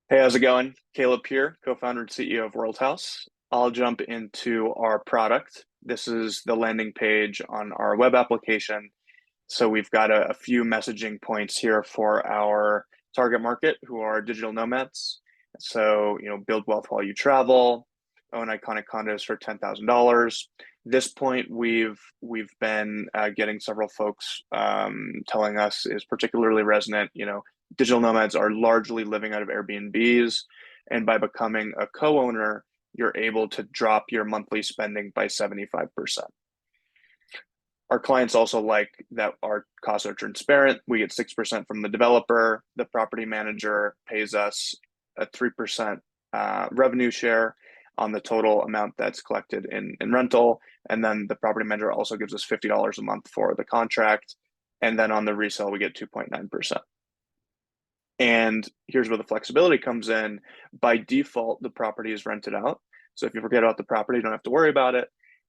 Hey, how's it going? Caleb here, co-founder and CEO of Worldhaus. I'll jump into our product. This is the landing page on our web application. So we've got a few messaging points here for our target market, who are digital nomads. So, build wealth while you travel, own iconic condos for $10,000. This point, we've been getting several folks telling us is particularly resonant. Digital nomads are largely living out of Airbnbs, and by becoming a co-owner, you're able to drop your monthly spending by 75%. Our clients also like that our costs are transparent. We get 6% from the developer. The property manager pays us a 3% revenue share on the total amount that's collected in rental. And then the property manager also gives us $50 a month for the contract. And then on the resale, we get 2.9%. And here's where the flexibility comes in. By default, the property is rented out. So if you forget about the property, you don't have to worry about it.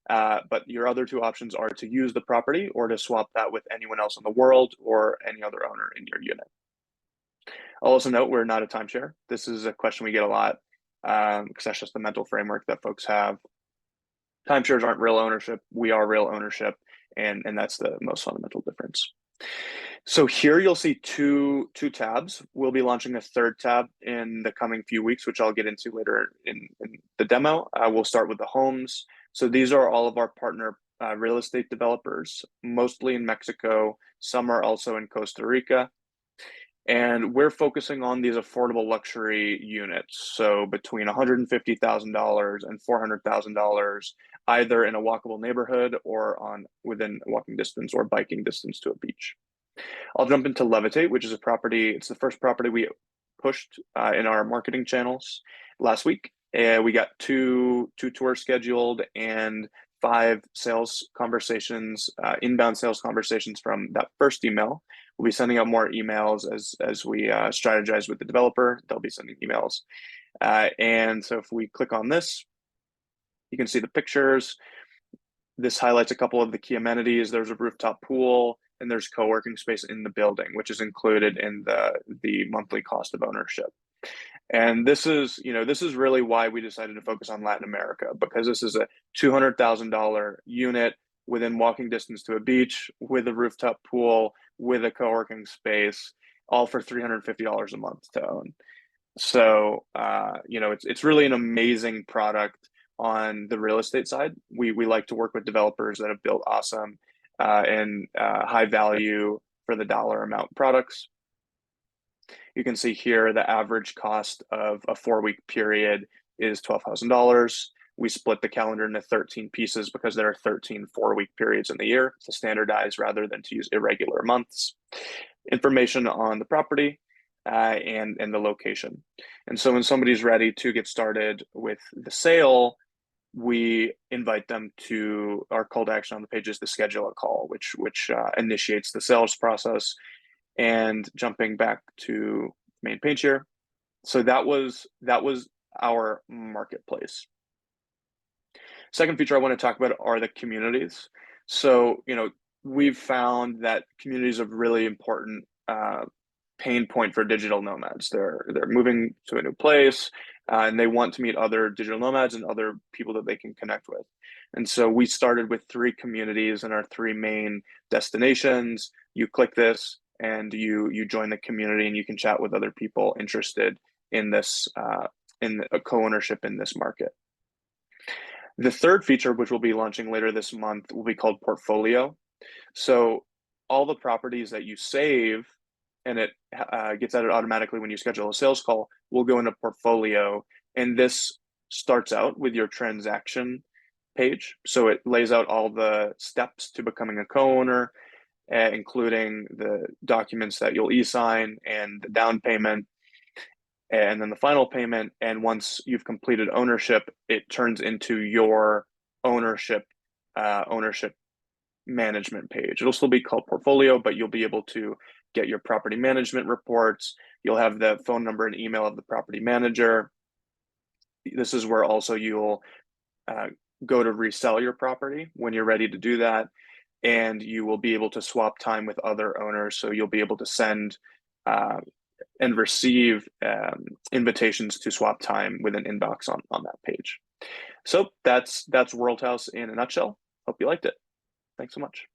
But your other two options are to use the property or to swap that with anyone else in the world or any other owner in your unit. I'll also note we're not a timeshare. This is a question we get a lot because that's just the mental framework that folks have. Timeshares aren't real ownership. We are real ownership. And that's the most fundamental difference. So here you'll see two tabs. We'll be launching a third tab in the coming few weeks, which I'll get into later in the demo. We'll start with the homes. So these are all of our partner real estate developers, mostly in Mexico. Some are also in Costa Rica. And we're focusing on these affordable luxury units. So between $150,000 and $400,000, either in a walkable neighborhood or within walking distance or biking distance to a beach. I'll jump into Levitate, which is a property. It's the first property we pushed in our marketing channels last week. We got two tours scheduled and 5 sales conversations, inbound sales conversations from that first email. We'll be sending out more emails as we strategize with the developer. They'll be sending emails. And so if we click on this, you can see the pictures. This highlights a couple of the key amenities. There's a rooftop pool, and there's co-working space in the building, which is included in the monthly cost of ownership. And this is really why we decided to focus on Latin America, because this is a $200,000 unit within walking distance to a beach with a rooftop pool with a co-working space, all for $350 a month to own. So it's really an amazing product on the real estate side. We like to work with developers that have built awesome and high value for the dollar amount products. You can see here the average cost of a 4-week period is $12,000. We split the calendar into 13 pieces because there are 13 4-week periods in the year to standardize rather than to use irregular months. Information on the property and the location. And so when somebody's ready to get started with the sale, we invite them to our call to action on the page is to schedule a call, which initiates the sales process. And jumping back to main page here, so that was our marketplace. Second feature I want to talk about are the communities. So we've found that communities are really important pain point for digital nomads. They're moving to a new place and they want to meet other digital nomads and other people that they can connect with. And so we started with 3 communities in our 3 main destinations. You click this and you join the community and you can chat with other people interested in this in a co-ownership in this market. The third feature, which we'll be launching later this month, will be called Portfolio. So all the properties that you save and it gets added automatically when you schedule a sales call will go into Portfolio. And this starts out with your transaction page. So it lays out all the steps to becoming a co-owner, including the documents that you'll e-sign and the down payment, and then the final payment. And once you've completed ownership, it turns into your ownership management page. It'll still be called Portfolio, but you'll be able to get your property management reports. You'll have the phone number and email of the property manager. This is where also you'll go to resell your property when you're ready to do that. And you will be able to swap time with other owners. So you'll be able to send and receive invitations to swap time with an inbox on that page. So that's Worldhaus in a nutshell. Hope you liked it. Thanks so much.